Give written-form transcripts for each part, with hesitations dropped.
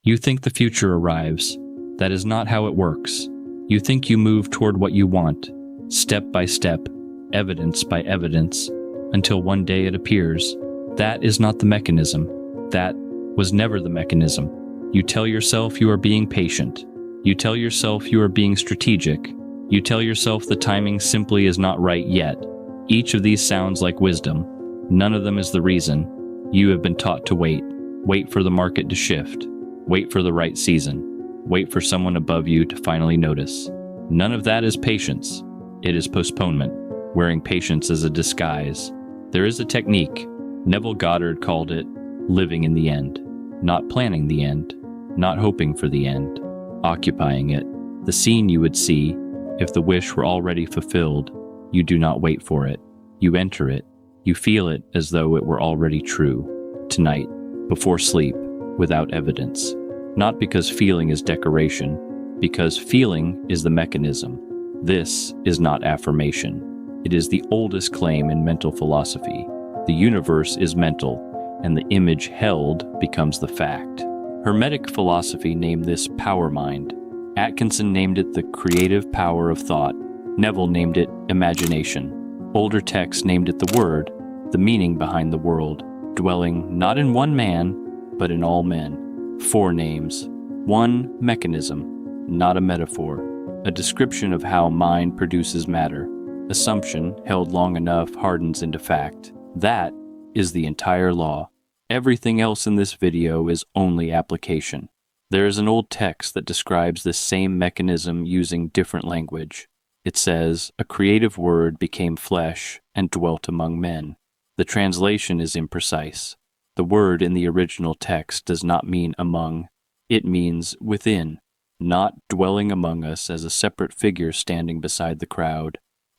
You think the future arrives. That is not how it works. You think you move toward what you want, step by step, evidence by evidence, until one day it appears. That is not the mechanism. That was never the mechanism. You tell yourself you are being patient. You tell yourself you are being strategic. You tell yourself the timing simply is not right yet. Each of these sounds like wisdom. None of them is the reason. You have been taught to wait. Wait for the market to shift. Wait for the right season. Wait for someone above you to finally notice. None of that is patience. It is postponement, wearing patience as a disguise. There is a technique. Neville Goddard called it living in the end. Not planning the end. Not hoping for the end. Occupying it. The scene you would see if the wish were already fulfilled. You do not wait for it. You enter it. You feel it as though it were already true. Tonight, before sleep, without evidence. Not because feeling is decoration, because feeling is the mechanism. This is not affirmation. It is the oldest claim in mental philosophy. The universe is mental, and the image held becomes the fact. Hermetic philosophy named this power mind. Atkinson named it the creative power of thought. Neville named it imagination. Older texts named it the word, the meaning behind the world, dwelling not in one man, but in all men. 4 names. 1, mechanism, not a metaphor. A description of how mind produces matter. Assumption, held long enough, hardens into fact. That is the entire law. Everything else in this video is only application. There is an old text that describes this same mechanism using different language. It says, "A creative word became flesh and dwelt among men." The translation is imprecise. The word in the original text does not mean among. It means within, not dwelling among us as a separate figure standing beside the crowd,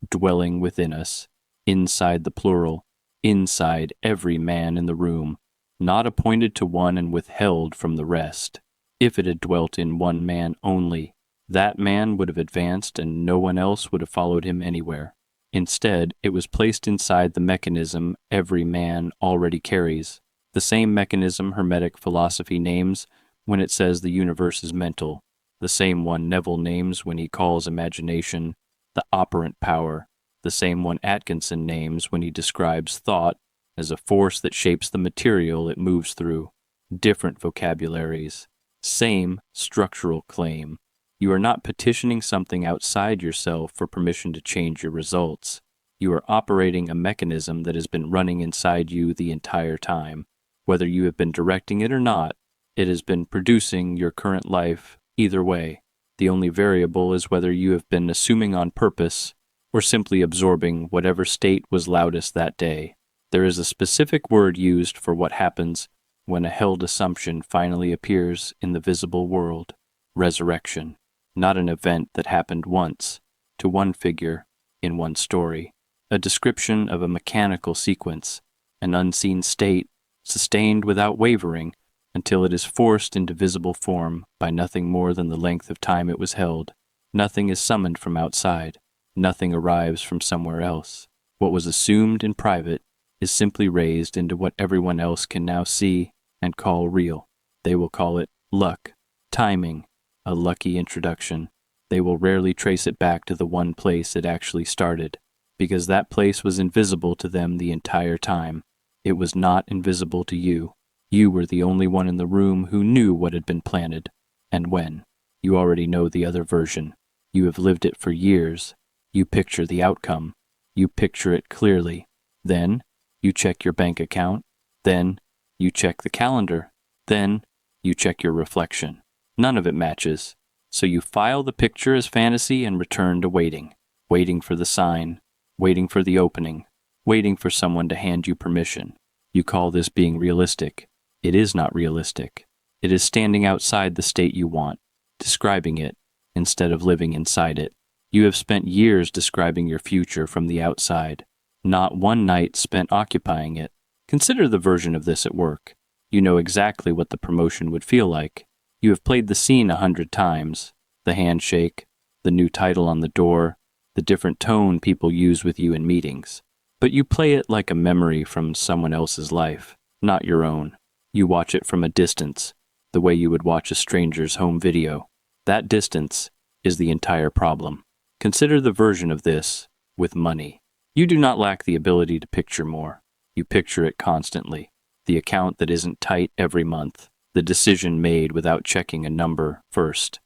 dwelling within us, inside the plural, inside every man in the room, not appointed to one and withheld from the rest. If it had dwelt in one man only, that man would have advanced and no one else would have followed him anywhere. Instead, it was placed inside the mechanism every man already carries, the same mechanism Hermetic philosophy names when it says the universe is mental, the same one Neville names when he calls imagination the operant power, the same one Atkinson names when he describes thought as a force that shapes the material it moves through. Different vocabularies. Same structural claim. You are not petitioning something outside yourself for permission to change your results. You are operating a mechanism that has been running inside you the entire time. Whether you have been directing it or not, it has been producing your current life either way. The only variable is whether you have been assuming on purpose or simply absorbing whatever state was loudest that day. There is a specific word used for what happens when a held assumption finally appears in the visible world: resurrection. Not an event that happened once, to one figure, in one story. A description of a mechanical sequence, an unseen state, sustained without wavering, until it is forced into visible form by nothing more than the length of time it was held. Nothing is summoned from outside. Nothing arrives from somewhere else. What was assumed in private is simply raised into what everyone else can now see and call real. They will call it luck, timing, a lucky introduction. They will rarely trace it back to the one place it actually started, because that place was invisible to them the entire time. It was not invisible to you. You were the only one in the room who knew what had been planted, and when. You already know the other version. You have lived it for years. You picture the outcome. You picture it clearly. Then, you check your bank account. Then, you check the calendar. Then, you check your reflection. None of it matches. So you file the picture as fantasy and return to waiting. Waiting for the sign. Waiting for the opening. Waiting for someone to hand you permission. You call this being realistic. It is not realistic. It is standing outside the state you want, describing it, instead of living inside it. You have spent years describing your future from the outside, not one night spent occupying it. Consider the version of this at work. You know exactly what the promotion would feel like. You have played the scene 100 times, the handshake, the new title on the door, the different tone people use with you in meetings. But you play it like a memory from someone else's life, not your own. You watch it from a distance, the way you would watch a stranger's home video. That distance is the entire problem. Consider the version of this with money. You do not lack the ability to picture more. You picture it constantly. The account that isn't tight every month. The decision made without checking a number first.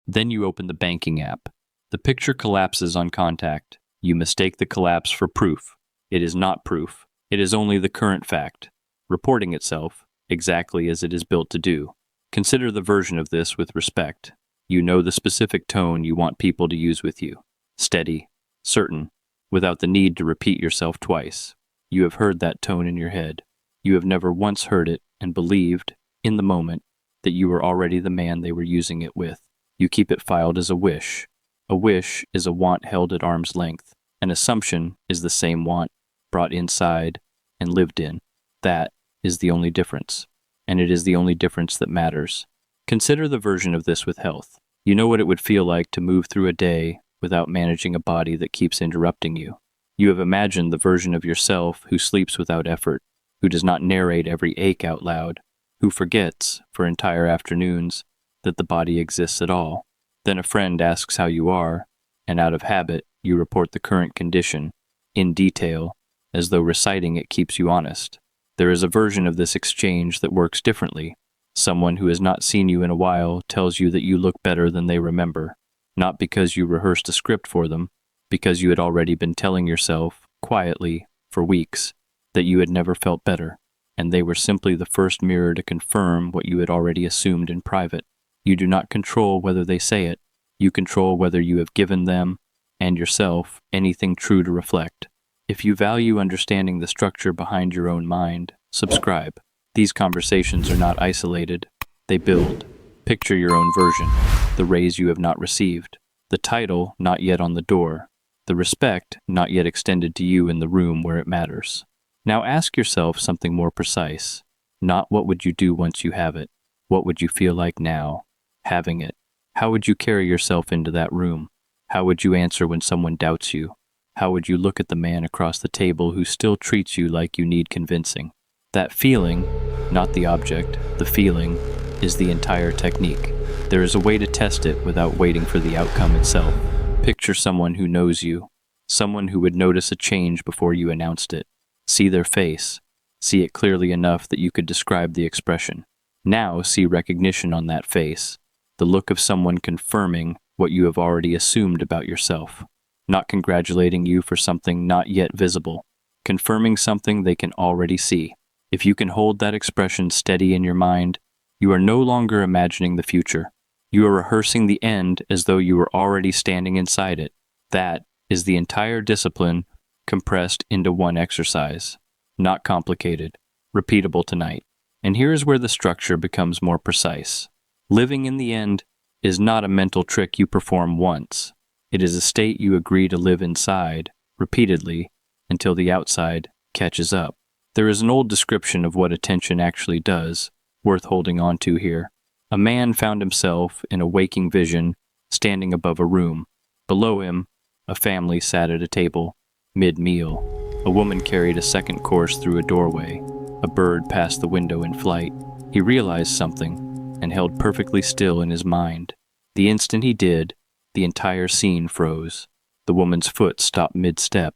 Then you open the banking app. The picture collapses on contact. You mistake the collapse for proof. It is not proof. It is only the current fact, reporting itself exactly as it is built to do. Consider the version of this with respect. You know the specific tone you want people to use with you. Steady, certain, without the need to repeat yourself twice. You have heard that tone in your head. You have never once heard it and believed, in the moment, that you were already the man they were using it with. You keep it filed as a wish. A wish is a want held at arm's length. An assumption is the same want, brought inside and lived in. That is the only difference. And it is the only difference that matters. Consider the version of this with health. You know what it would feel like to move through a day without managing a body that keeps interrupting you. You have imagined the version of yourself who sleeps without effort, who does not narrate every ache out loud, who forgets, for entire afternoons, that the body exists at all. Then a friend asks how you are, and out of habit, you report the current condition, in detail, as though reciting it keeps you honest. There is a version of this exchange that works differently. Someone who has not seen you in a while tells you that you look better than they remember, not because you rehearsed a script for them, because you had already been telling yourself, quietly, for weeks, that you had never felt better, and they were simply the first mirror to confirm what you had already assumed in private. You do not control whether they say it. You control whether you have given them, and yourself, anything true to reflect. If you value understanding the structure behind your own mind, subscribe. These conversations are not isolated. They build. Picture your own version, the raise you have not received, the title not yet on the door, the respect not yet extended to you in the room where it matters. Now ask yourself something more precise. Not what would you do once you have it. What would you feel like now, having it? How would you carry yourself into that room? How would you answer when someone doubts you? How would you look at the man across the table who still treats you like you need convincing? That feeling, not the object, the feeling, is the entire technique. There is a way to test it without waiting for the outcome itself. Picture someone who knows you, someone who would notice a change before you announced it. See their face. See it clearly enough that you could describe the expression. Now see recognition on that face, the look of someone confirming what you have already assumed about yourself, not congratulating you for something not yet visible, confirming something they can already see. If you can hold that expression steady in your mind, you are no longer imagining the future. You are rehearsing the end as though you were already standing inside it. That is the entire discipline compressed into one exercise. Not complicated, repeatable tonight. And here is where the structure becomes more precise. Living in the end is not a mental trick you perform once. It is a state you agree to live inside, repeatedly, until the outside catches up. There is an old description of what attention actually does, worth holding on to here. A man found himself, in a waking vision, standing above a room. Below him, a family sat at a table, mid-meal. A woman carried a second course through a doorway. A bird passed the window in flight. He realized something, and held perfectly still in his mind. The instant he did, the entire scene froze. The woman's foot stopped mid-step.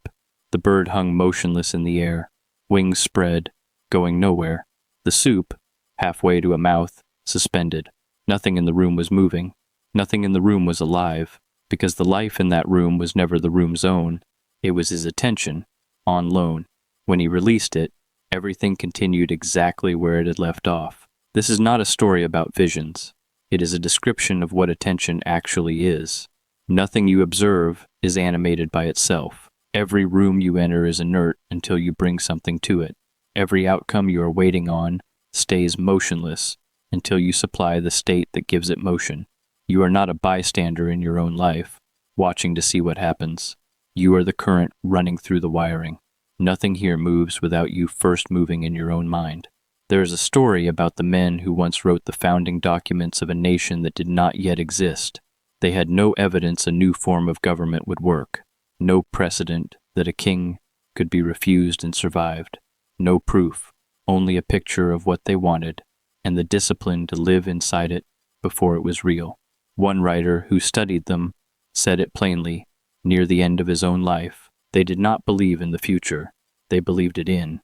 The bird hung motionless in the air, wings spread, going nowhere. The soup, halfway to a mouth, suspended. Nothing in the room was moving. Nothing in the room was alive, because the life in that room was never the room's own. It was his attention, on loan. When he released it, everything continued exactly where it had left off. This is not a story about visions. It is a description of what attention actually is. Nothing you observe is animated by itself. Every room you enter is inert until you bring something to it. Every outcome you are waiting on stays motionless until you supply the state that gives it motion. You are not a bystander in your own life, watching to see what happens. You are the current running through the wiring. Nothing here moves without you first moving in your own mind. There is a story about the men who once wrote the founding documents of a nation that did not yet exist. They had no evidence a new form of government would work, no precedent that a king could be refused and survived, no proof, only a picture of what they wanted, and the discipline to live inside it before it was real. One writer who studied them said it plainly, near the end of his own life, they did not believe in the future, they believed it in.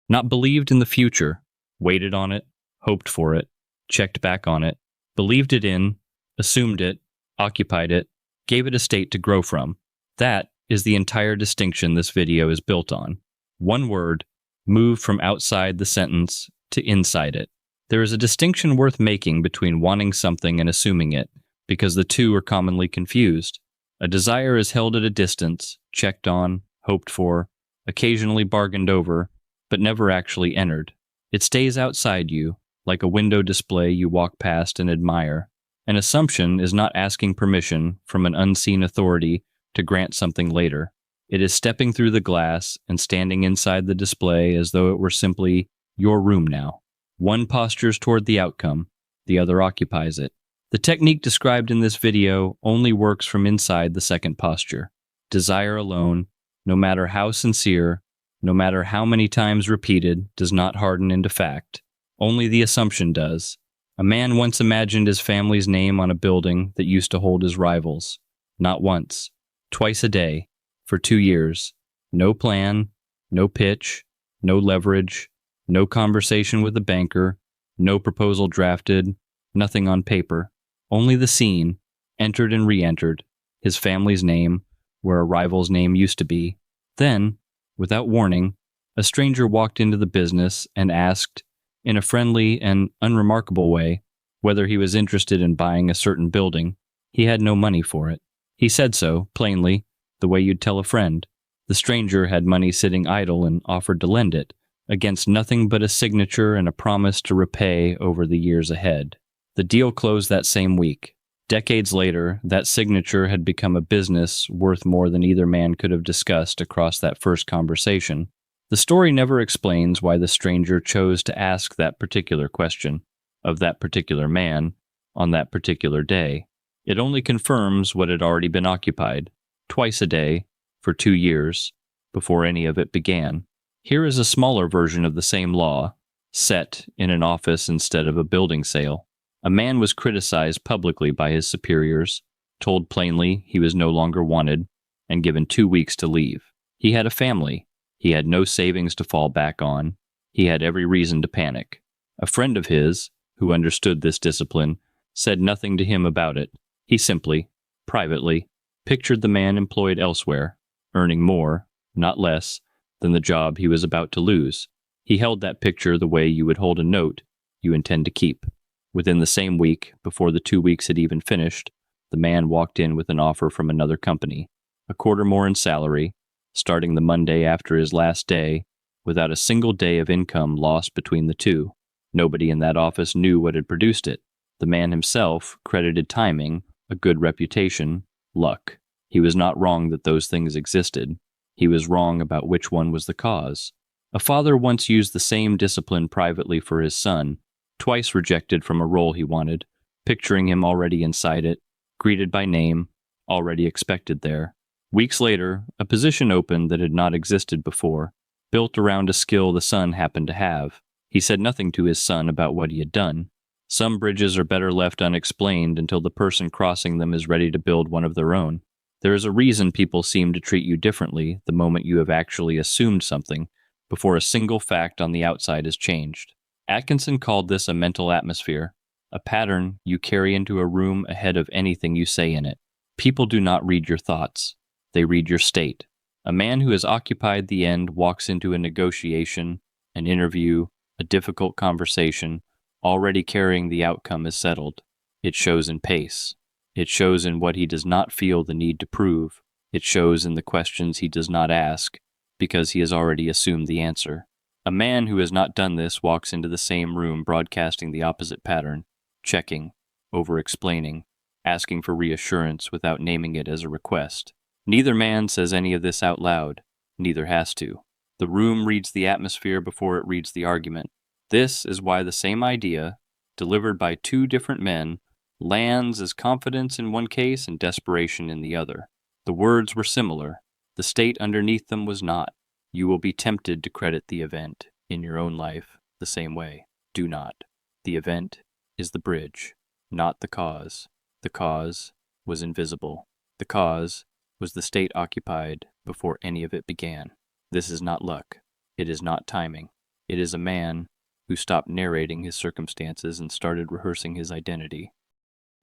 Not believed in the future, waited on it, hoped for it, checked back on it, believed it in, assumed it, occupied it, gave it a state to grow from. That is the entire distinction this video is built on. One word, moved from outside the sentence to inside it. There is a distinction worth making between wanting something and assuming it, because the two are commonly confused. A desire is held at a distance, checked on, hoped for, occasionally bargained over, but never actually entered. It stays outside you, like a window display you walk past and admire. An assumption is not asking permission from an unseen authority to grant something later. It is stepping through the glass and standing inside the display as though it were simply your room now. One postures toward the outcome, the other occupies it. The technique described in this video only works from inside the second posture. Desire alone, no matter how sincere, no matter how many times repeated, does not harden into fact. Only the assumption does. A man once imagined his family's name on a building that used to hold his rivals. Not once, twice a day, for 2 years. No plan, no pitch, no leverage, no conversation with a banker, no proposal drafted, nothing on paper. Only the scene, entered and re-entered, his family's name, where a rival's name used to be. Then, without warning, a stranger walked into the business and asked, in a friendly and unremarkable way, whether he was interested in buying a certain building. He had no money for it. He said so, plainly, the way you'd tell a friend. The stranger had money sitting idle and offered to lend it, against nothing but a signature and a promise to repay over the years ahead. The deal closed that same week. Decades later, that signature had become a business worth more than either man could have discussed across that first conversation. The story never explains why the stranger chose to ask that particular question of that particular man on that particular day. It only confirms what had already been occupied, twice a day, for 2 years, before any of it began. Here is a smaller version of the same law, set in an office instead of a building sale. A man was criticized publicly by his superiors, told plainly he was no longer wanted, and given 2 weeks to leave. He had a family. He had no savings to fall back on. He had every reason to panic. A friend of his, who understood this discipline, said nothing to him about it. He simply, privately, pictured the man employed elsewhere, earning more, not less, than the job he was about to lose. He held that picture the way you would hold a note you intend to keep. Within the same week, before the 2 weeks had even finished, the man walked in with an offer from another company, a quarter more in salary, starting the Monday after his last day, without a single day of income lost between the two. Nobody in that office knew what had produced it. The man himself credited timing, a good reputation, luck. He was not wrong that those things existed. He was wrong about which one was the cause. A father once used the same discipline privately for his son, twice rejected from a role he wanted, picturing him already inside it, greeted by name, already expected there. Weeks later, a position opened that had not existed before, built around a skill the son happened to have. He said nothing to his son about what he had done. Some bridges are better left unexplained until the person crossing them is ready to build one of their own. There is a reason people seem to treat you differently the moment you have actually assumed something, before a single fact on the outside is changed. Atkinson called this a mental atmosphere, a pattern you carry into a room ahead of anything you say in it. People do not read your thoughts. They read your state. A man who has occupied the end walks into a negotiation, an interview, a difficult conversation, already carrying the outcome as settled. It shows in pace. It shows in what he does not feel the need to prove. It shows in the questions he does not ask, because he has already assumed the answer. A man who has not done this walks into the same room broadcasting the opposite pattern, checking, over-explaining, asking for reassurance without naming it as a request. Neither man says any of this out loud. Neither has to. The room reads the atmosphere before it reads the argument. This is why the same idea, delivered by 2 different men, lands as confidence in one case and desperation in the other. The words were similar. The state underneath them was not. You will be tempted to credit the event in your own life the same way. Do not. The event is the bridge, not the cause. The cause was invisible. The cause was the state occupied before any of it began. This is not luck. It is not timing. It is a man who stopped narrating his circumstances and started rehearsing his identity.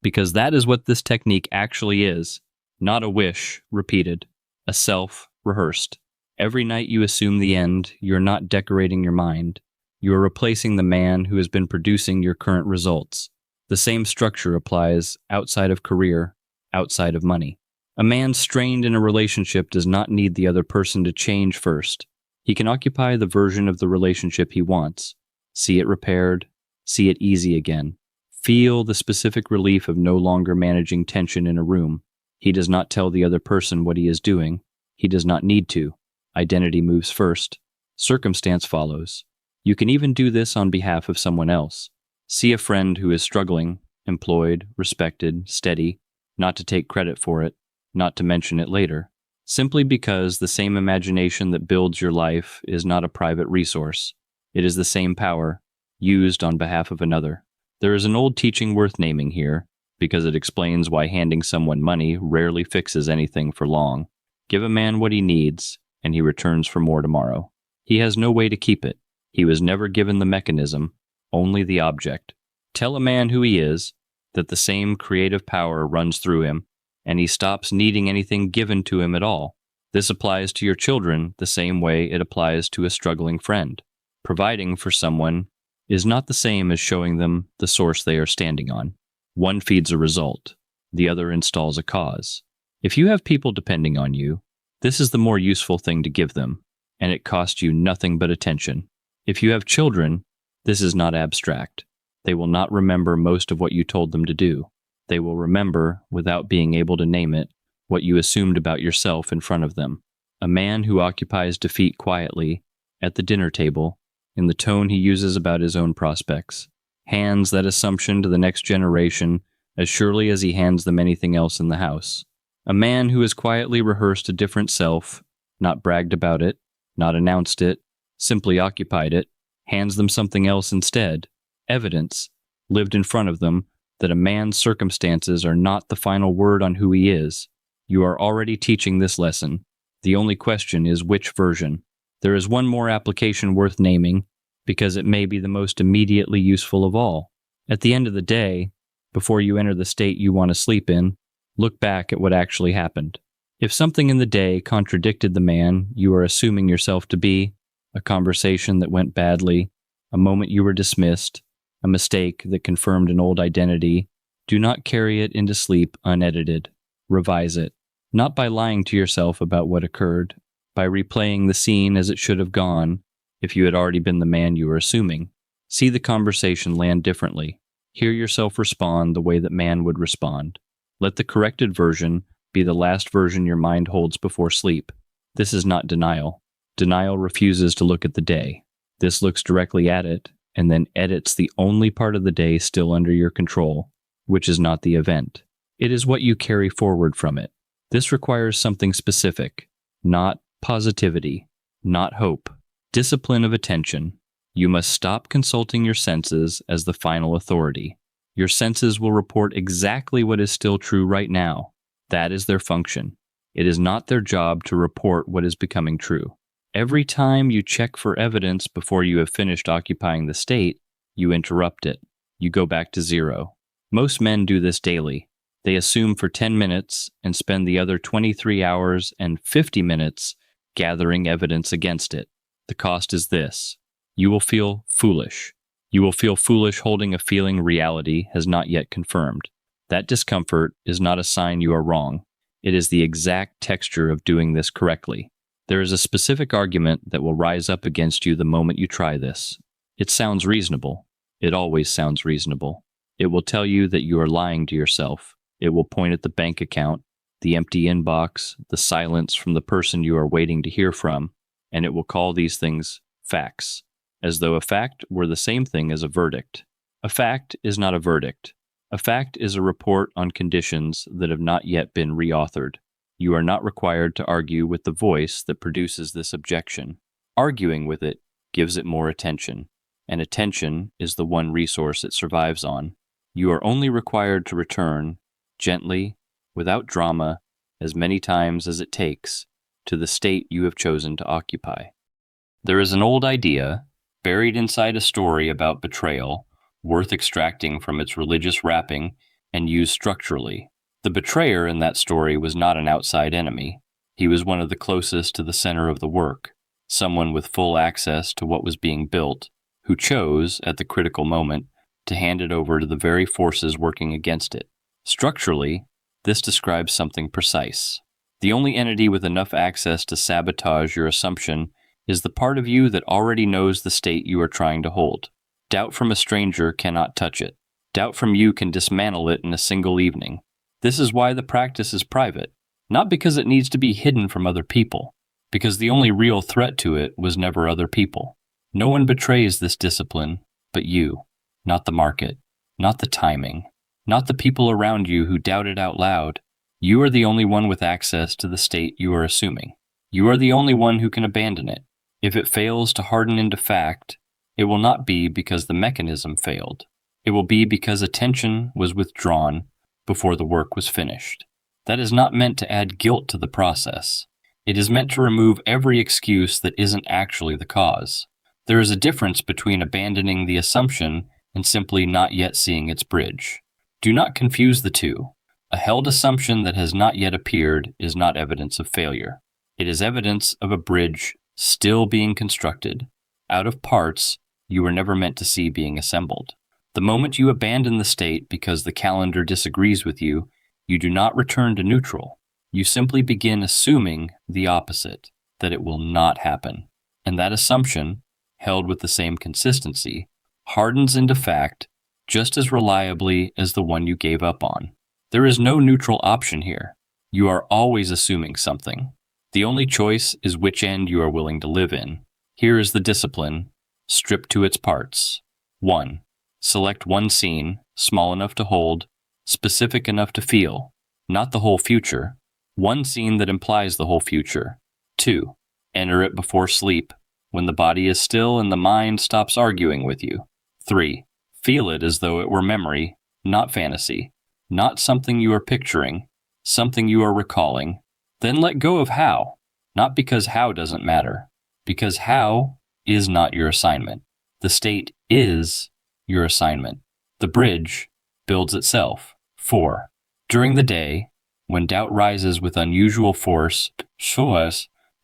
Because that is what this technique actually is. Not a wish repeated, a self rehearsed. Every night you assume the end, you're not decorating your mind. You are replacing the man who has been producing your current results. The same structure applies outside of career, outside of money. A man strained in a relationship does not need the other person to change first. He can occupy the version of the relationship he wants. See it repaired, see it easy again. Feel the specific relief of no longer managing tension in a room. He does not tell the other person what he is doing. He does not need to. Identity moves first. Circumstance follows. You can even do this on behalf of someone else. See a friend who is struggling, employed, respected, steady, not to take credit for it, not to mention it later, simply because the same imagination that builds your life is not a private resource. It is the same power, used on behalf of another. There is an old teaching worth naming here, because it explains why handing someone money rarely fixes anything for long. Give a man what he needs, and he returns for more tomorrow. He has no way to keep it. He was never given the mechanism, only the object. Tell a man who he is, that the same creative power runs through him, and he stops needing anything given to him at all. This applies to your children the same way it applies to a struggling friend. Providing for someone is not the same as showing them the source they are standing on. One feeds a result, the other installs a cause. If you have people depending on you, this is the more useful thing to give them, and it costs you nothing but attention. If you have children, this is not abstract. They will not remember most of what you told them to do. They will remember, without being able to name it, what you assumed about yourself in front of them. A man who occupies defeat quietly, at the dinner table, in the tone he uses about his own prospects, hands that assumption to the next generation as surely as he hands them anything else in the house. A man who has quietly rehearsed a different self, not bragged about it, not announced it, simply occupied it, hands them something else instead, evidence, lived in front of them, that a man's circumstances are not the final word on who he is. You are already teaching this lesson. The only question is which version. There is one more application worth naming, because it may be the most immediately useful of all. At the end of the day, before you enter the state you want to sleep in, look back at what actually happened. If something in the day contradicted the man you are assuming yourself to be, a conversation that went badly, a moment you were dismissed, a mistake that confirmed an old identity, do not carry it into sleep unedited. Revise it, not by lying to yourself about what occurred, by replaying the scene as it should have gone if you had already been the man you were assuming. See the conversation land differently. Hear yourself respond the way that man would respond. Let the corrected version be the last version your mind holds before sleep. This is not denial. Denial refuses to look at the day. This looks directly at it and then edits the only part of the day still under your control, which is not the event. It is what you carry forward from it. This requires something specific, not positivity, not hope, discipline of attention. You must stop consulting your senses as the final authority. Your senses will report exactly what is still true right now. That is their function. It is not their job to report what is becoming true. Every time you check for evidence before you have finished occupying the state, you interrupt it. You go back to zero. Most men do this daily. They assume for 10 minutes and spend the other 23 hours and 50 minutes gathering evidence against it. The cost is this. You will feel foolish. You will feel foolish holding a feeling reality has not yet confirmed. That discomfort is not a sign you are wrong. It is the exact texture of doing this correctly. There is a specific argument that will rise up against you the moment you try this. It sounds reasonable. It always sounds reasonable. It will tell you that you are lying to yourself. It will point at the bank account, the empty inbox, the silence from the person you are waiting to hear from, and it will call these things facts, as though a fact were the same thing as a verdict. A fact is not a verdict. A fact is a report on conditions that have not yet been reauthored. You are not required to argue with the voice that produces this objection. Arguing with it gives it more attention. and attention is the one resource it survives on. You are only required to return, gently, without drama, as many times as it takes, to the state you have chosen to occupy. There is an old idea, buried inside a story about betrayal, worth extracting from its religious wrapping and used structurally. The betrayer in that story was not an outside enemy. He was one of the closest to the center of the work, someone with full access to what was being built, who chose, at the critical moment, to hand it over to the very forces working against it. Structurally, this describes something precise. The only entity with enough access to sabotage your assumption is the part of you that already knows the state you are trying to hold. Doubt from a stranger cannot touch it. Doubt from you can dismantle it in a single evening. This is why the practice is private, not because it needs to be hidden from other people, because the only real threat to it was never other people. No one betrays this discipline but you, not the market, not the timing, not the people around you who doubt it out loud. You are the only one with access to the state you are assuming. You are the only one who can abandon it. If it fails to harden into fact, it will not be because the mechanism failed. It will be because attention was withdrawn before the work was finished. That is not meant to add guilt to the process. It is meant to remove every excuse that isn't actually the cause. There is a difference between abandoning the assumption and simply not yet seeing its bridge. Do not confuse the two. A held assumption that has not yet appeared is not evidence of failure. It is evidence of a bridge still being constructed, out of parts you were never meant to see being assembled. The moment you abandon the state because the calendar disagrees with you, you do not return to neutral. You simply begin assuming the opposite, that it will not happen. And that assumption, held with the same consistency, hardens into fact just as reliably as the one you gave up on. There is no neutral option here. You are always assuming something. The only choice is which end you are willing to live in. Here is the discipline, stripped to its parts. 1. Select one scene, small enough to hold, specific enough to feel, not the whole future. One scene that implies the whole future. 2. Enter it before sleep, when the body is still and the mind stops arguing with you. 3. Feel it as though it were memory, not fantasy, not something you are picturing, something you are recalling. Then let go of how, not because how doesn't matter, because how is not your assignment. The state is your assignment. The bridge builds itself. 4. During the day, when doubt rises with unusual force,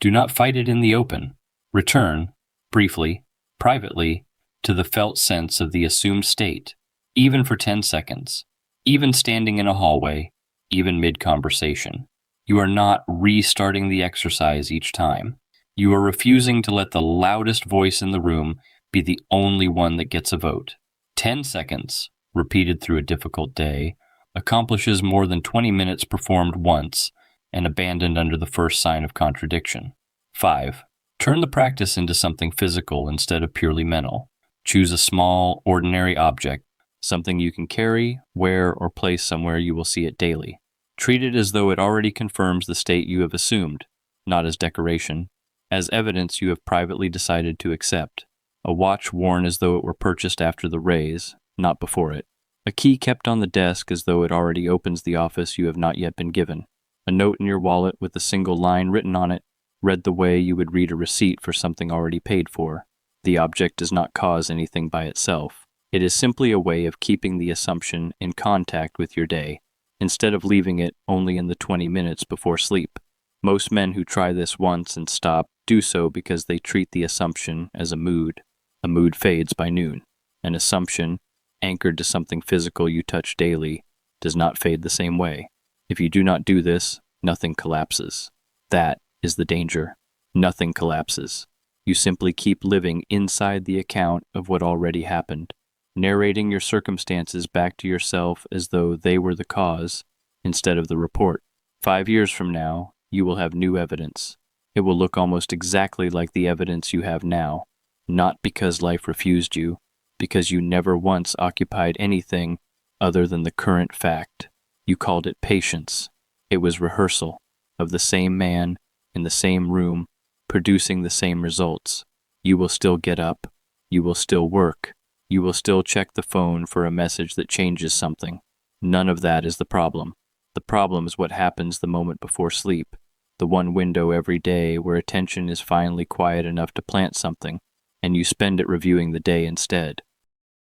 do not fight it in the open. Return, briefly, privately, to the felt sense of the assumed state, even for 10 seconds, even standing in a hallway, even mid-conversation. You are not restarting the exercise each time. You are refusing to let the loudest voice in the room be the only one that gets a vote. 10 seconds, repeated through a difficult day, accomplishes more than 20 minutes performed once and abandoned under the first sign of contradiction. 5. Turn the practice into something physical instead of purely mental. Choose a small, ordinary object, something you can carry, wear, or place somewhere you will see it daily. Treat it as though it already confirms the state you have assumed, not as decoration, as evidence you have privately decided to accept. A watch worn as though it were purchased after the raise, not before it. A key kept on the desk as though it already opens the office you have not yet been given. A note in your wallet with a single line written on it, read the way you would read a receipt for something already paid for. The object does not cause anything by itself. It is simply a way of keeping the assumption in contact with your day, instead of leaving it only in the 20 minutes before sleep. Most men who try this once and stop do so because they treat the assumption as a mood. A mood fades by noon. An assumption, anchored to something physical you touch daily, does not fade the same way. If you do not do this, nothing collapses. That is the danger. Nothing collapses. You simply keep living inside the account of what already happened, narrating your circumstances back to yourself as though they were the cause, instead of the report. 5 years from now, you will have new evidence. It will look almost exactly like the evidence you have now, not because life refused you, because you never once occupied anything other than the current fact. You called it patience. It was rehearsal of the same man in the same room, producing the same results. You will still get up. You will still work. You will still check the phone for a message that changes something. None of that is the problem. The problem is what happens the moment before sleep, the one window every day where attention is finally quiet enough to plant something, and you spend it reviewing the day instead.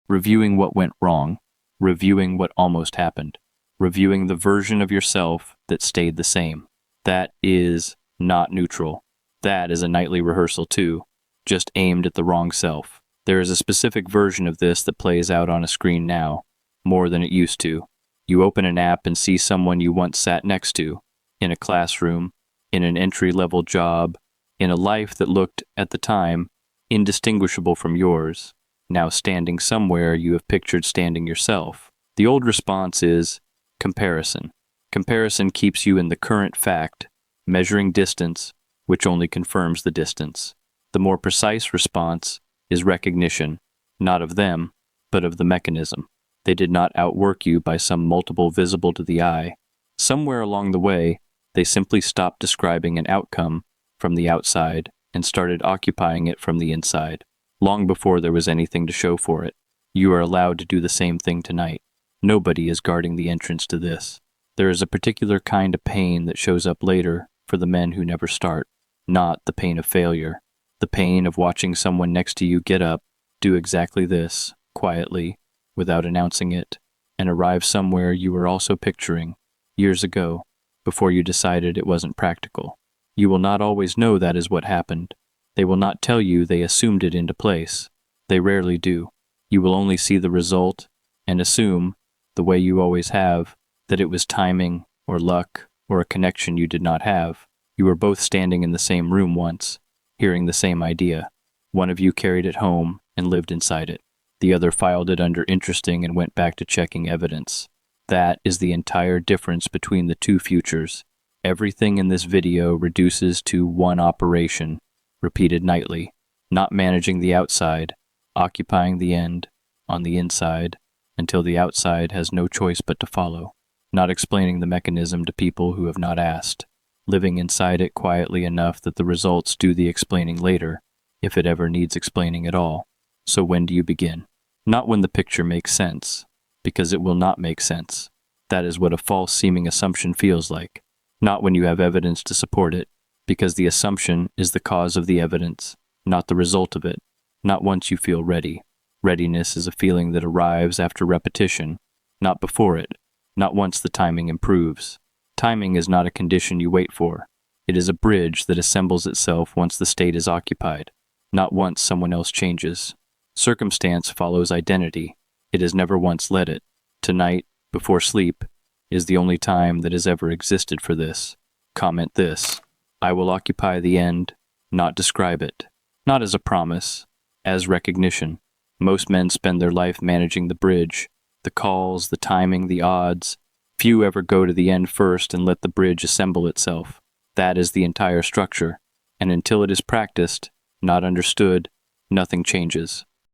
Reviewing what went wrong, reviewing what almost happened, reviewing the version of yourself that stayed the same. That is not neutral. That is a nightly rehearsal too, just aimed at the wrong self. There is a specific version of this that plays out on a screen now, more than it used to. You open an app and see someone you once sat next to, in a classroom, in an entry-level job, in a life that looked, at the time, indistinguishable from yours, now standing somewhere you have pictured standing yourself. The old response is comparison. Comparison keeps you in the current fact, measuring distance, which only confirms the distance. The more precise response is recognition, not of them, but of the mechanism. They did not outwork you by some multiple visible to the eye. Somewhere along the way, they simply stopped describing an outcome from the outside and started occupying it from the inside, long before there was anything to show for it. You are allowed to do the same thing tonight. Nobody is guarding the entrance to this. There is a particular kind of pain that shows up later for the men who never start, not the pain of failure, the pain of watching someone next to you get up, do exactly this, quietly, without announcing it, and arrive somewhere you were also picturing, years ago, before you decided it wasn't practical. You will not always know that is what happened. They will not tell you they assumed it into place. They rarely do. You will only see the result and assume, the way you always have, that it was timing or luck or a connection you did not have. You were both standing in the same room once, hearing the same idea. One of you carried it home and lived inside it. The other filed it under interesting and went back to checking evidence. That is the entire difference between the two futures. Everything in this video reduces to one operation, repeated nightly, not managing the outside, occupying the end, on the inside, until the outside has no choice but to follow, not explaining the mechanism to people who have not asked, living inside it quietly enough that the results do the explaining later, if it ever needs explaining at all. So when do you begin? Not when the picture makes sense, because it will not make sense. That is what a false-seeming assumption feels like. Not when you have evidence to support it, because the assumption is the cause of the evidence, not the result of it. Not once you feel ready. Readiness is a feeling that arrives after repetition, not before it, not once the timing improves. Timing is not a condition you wait for. It is a bridge that assembles itself once the state is occupied, not once someone else changes. Circumstance follows identity. It has never once led it. Tonight, before sleep, is the only time that has ever existed for this. Comment this. I will occupy the end, not describe it. Not as a promise, as recognition. Most men spend their life managing the bridge, the calls, the timing, the odds. Few ever go to the end first and let the bridge assemble itself. That is the entire structure, and until it is practiced, not understood, nothing changes.